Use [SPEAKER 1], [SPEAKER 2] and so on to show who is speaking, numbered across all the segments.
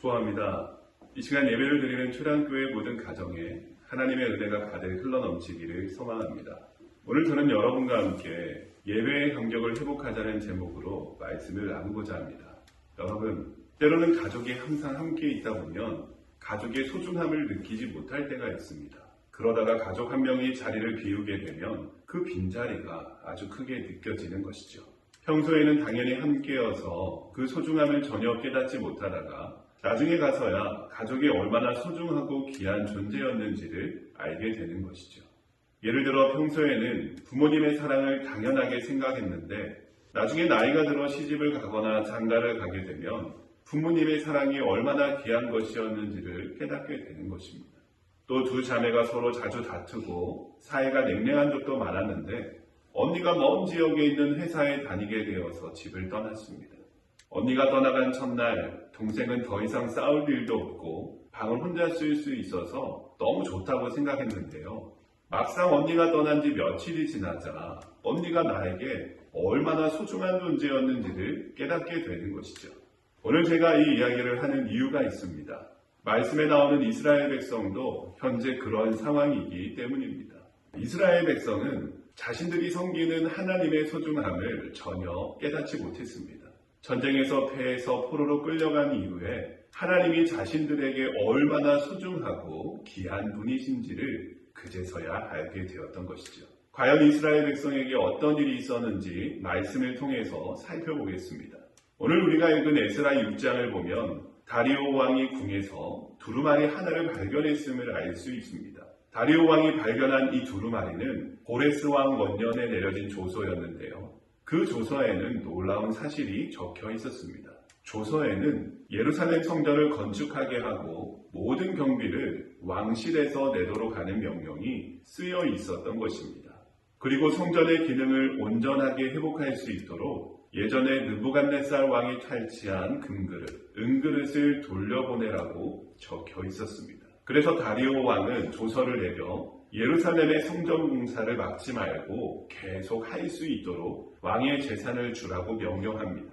[SPEAKER 1] 축복합니다. 이 시간 예배를 드리는 초량교회 모든 가정에 하나님의 은혜가 가득 흘러넘치기를 소망합니다. 오늘 저는 여러분과 함께 예배의 감격을 회복하자는 제목으로 말씀을 나누고자 합니다. 여러분, 때로는 가족이 항상 함께 있다 보면 가족의 소중함을 느끼지 못할 때가 있습니다. 그러다가 가족 한 명이 자리를 비우게 되면 그 빈자리가 아주 크게 느껴지는 것이죠. 평소에는 당연히 함께여서 그 소중함을 전혀 깨닫지 못하다가 나중에 가서야 가족이 얼마나 소중하고 귀한 존재였는지를 알게 되는 것이죠. 예를 들어 평소에는 부모님의 사랑을 당연하게 생각했는데 나중에 나이가 들어 시집을 가거나 장가를 가게 되면 부모님의 사랑이 얼마나 귀한 것이었는지를 깨닫게 되는 것입니다. 또 두 자매가 서로 자주 다투고 사이가 냉랭한 적도 많았는데 언니가 먼 지역에 있는 회사에 다니게 되어서 집을 떠났습니다. 언니가 떠나간 첫날 동생은 더 이상 싸울 일도 없고 방을 혼자 쓸 수 있어서 너무 좋다고 생각했는데요. 막상 언니가 떠난 지 며칠이 지나자 언니가 나에게 얼마나 소중한 존재였는지를 깨닫게 되는 것이죠. 오늘 제가 이 이야기를 하는 이유가 있습니다. 말씀에 나오는 이스라엘 백성도 현재 그런 상황이기 때문입니다. 이스라엘 백성은 자신들이 섬기는 하나님의 소중함을 전혀 깨닫지 못했습니다. 전쟁에서 패해서 포로로 끌려간 이후에 하나님이 자신들에게 얼마나 소중하고 귀한 분이신지를 그제서야 알게 되었던 것이죠. 과연 이스라엘 백성에게 어떤 일이 있었는지 말씀을 통해서 살펴보겠습니다. 오늘 우리가 읽은 에스라 6장을 보면 다리오 왕이 궁에서 두루마리 하나를 발견했음을 알 수 있습니다. 다리오 왕이 발견한 이 두루마리는 고레스 왕 원년에 내려진 조서였는데요. 그 조서에는 놀라운 사실이 적혀 있었습니다. 조서에는 예루살렘 성전을 건축하게 하고 모든 경비를 왕실에서 내도록 하는 명령이 쓰여 있었던 것입니다. 그리고 성전의 기능을 온전하게 회복할 수 있도록 예전에 느부갓네살 왕이 탈취한 금그릇, 은그릇을 돌려보내라고 적혀 있었습니다. 그래서 다리오 왕은 조서를 내려 예루살렘의 성전 공사를 막지 말고 계속 할 수 있도록 왕의 재산을 주라고 명령합니다.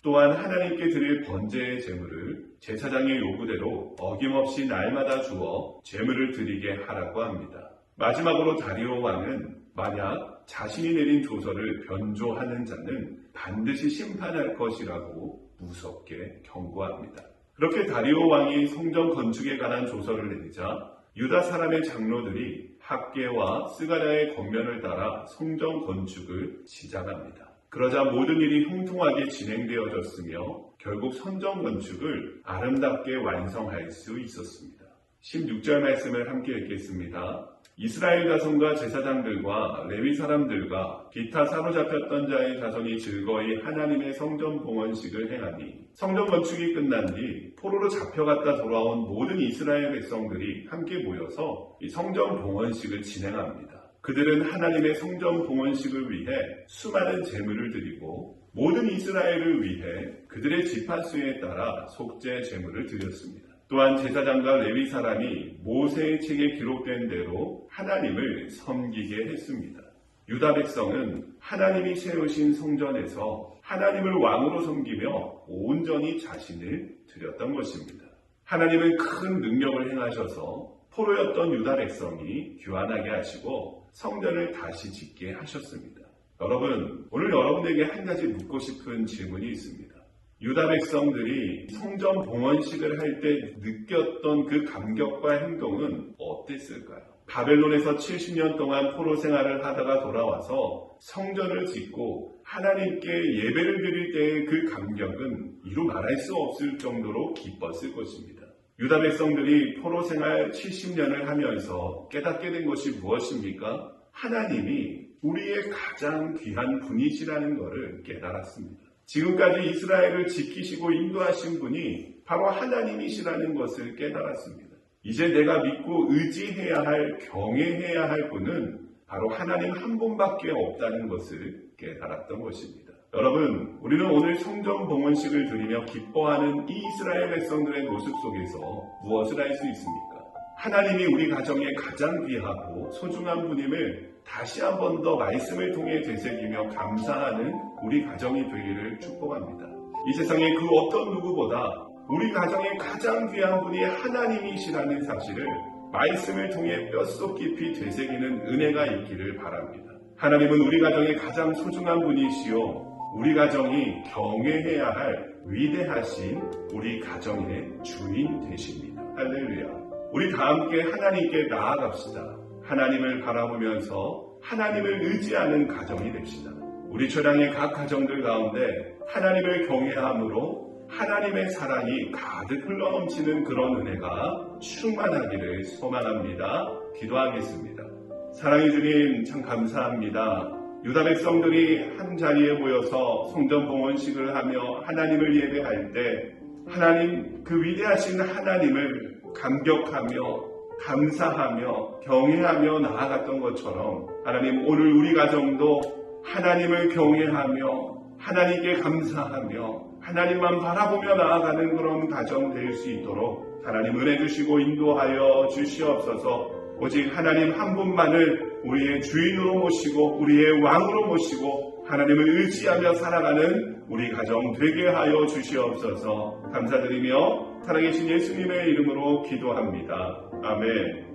[SPEAKER 1] 또한 하나님께 드릴 번제의 제물을 제사장의 요구대로 어김없이 날마다 주어 제물을 드리게 하라고 합니다. 마지막으로 다리오 왕은 만약 자신이 내린 조서를 변조하는 자는 반드시 심판할 것이라고 무섭게 경고합니다. 그렇게 다리오 왕이 성전 건축에 관한 조서를 내리자 유다 사람의 장로들이 학계와 스가랴의 겉면을 따라 성전 건축을 시작합니다. 그러자 모든 일이 형통하게 진행되어졌으며 결국 성전 건축을 아름답게 완성할 수 있었습니다. 16절 말씀을 함께 읽겠습니다. 이스라엘 자손과 제사장들과 레위 사람들과 기타 사로잡혔던 자의 자손이 즐거이 하나님의 성전 봉헌식을 행하니 성전 건축이 끝난 뒤 포로로 잡혀갔다 돌아온 모든 이스라엘 백성들이 함께 모여서 이 성전 봉헌식을 진행합니다. 그들은 하나님의 성전 봉헌식을 위해 수많은 제물을 드리고 모든 이스라엘을 위해 그들의 지파수에 따라 속죄 제물을 드렸습니다. 또한 제사장과 레위 사람이 모세의 책에 기록된 대로 하나님을 섬기게 했습니다. 유다 백성은 하나님이 세우신 성전에서 하나님을 왕으로 섬기며 온전히 자신을 드렸던 것입니다. 하나님은 큰 능력을 행하셔서 포로였던 유다 백성이 귀환하게 하시고 성전을 다시 짓게 하셨습니다. 여러분, 오늘 여러분에게 한 가지 묻고 싶은 질문이 있습니다. 유다 백성들이 성전 봉헌식을 할 때 느꼈던 그 감격과 행동은 어땠을까요? 바벨론에서 70년 동안 포로 생활을 하다가 돌아와서 성전을 짓고 하나님께 예배를 드릴 때의 그 감격은 이루 말할 수 없을 정도로 기뻤을 것입니다. 유다 백성들이 포로 생활 70년을 하면서 깨닫게 된 것이 무엇입니까? 하나님이 우리의 가장 귀한 분이시라는 것을 깨달았습니다. 지금까지 이스라엘을 지키시고 인도하신 분이 바로 하나님이시라는 것을 깨달았습니다. 이제 내가 믿고 의지해야 할, 경외해야 할 분은 바로 하나님 한 분밖에 없다는 것을 깨달았던 것입니다. 여러분, 우리는 오늘 성전 봉헌식을 드리며 기뻐하는 이 이스라엘 백성들의 모습 속에서 무엇을 알 수 있습니까? 하나님이 우리 가정에 가장 귀하고 소중한 분임을 다시 한 번 더 말씀을 통해 되새기며 감사하는 우리 가정이 되기를 축복합니다. 이 세상에 그 어떤 누구보다 우리 가정의 가장 귀한 분이 하나님이시라는 사실을 말씀을 통해 뼛속 깊이 되새기는 은혜가 있기를 바랍니다. 하나님은 우리 가정의 가장 소중한 분이시요 우리 가정이 경외해야 할 위대하신 우리 가정의 주인 되십니다. 할렐루야. 우리 다 함께 하나님께 나아갑시다. 하나님을 바라보면서 하나님을 의지하는 가정이 됩시다. 우리 초량의 각 가정들 가운데 하나님을 경외함으로 하나님의 사랑이 가득 흘러넘치는 그런 은혜가 충만하기를 소망합니다. 기도하겠습니다. 사랑의 주님, 참 감사합니다. 유다 백성들이 한 자리에 모여서 성전 봉헌식을 하며 하나님을 예배할 때 하나님, 그 위대하신 하나님을 감격하며 감사하며 경외하며 나아갔던 것처럼 하나님, 오늘 우리 가정도 하나님을 경외하며 하나님께 감사하며 하나님만 바라보며 나아가는 그런 가정 될 수 있도록 하나님 은혜 주시고 인도하여 주시옵소서. 오직 하나님 한 분만을 우리의 주인으로 모시고 우리의 왕으로 모시고 하나님을 의지하며 살아가는 우리 가정 되게 하여 주시옵소서. 감사드리며 살아계신 예수님의 이름으로 기도합니다. 아멘.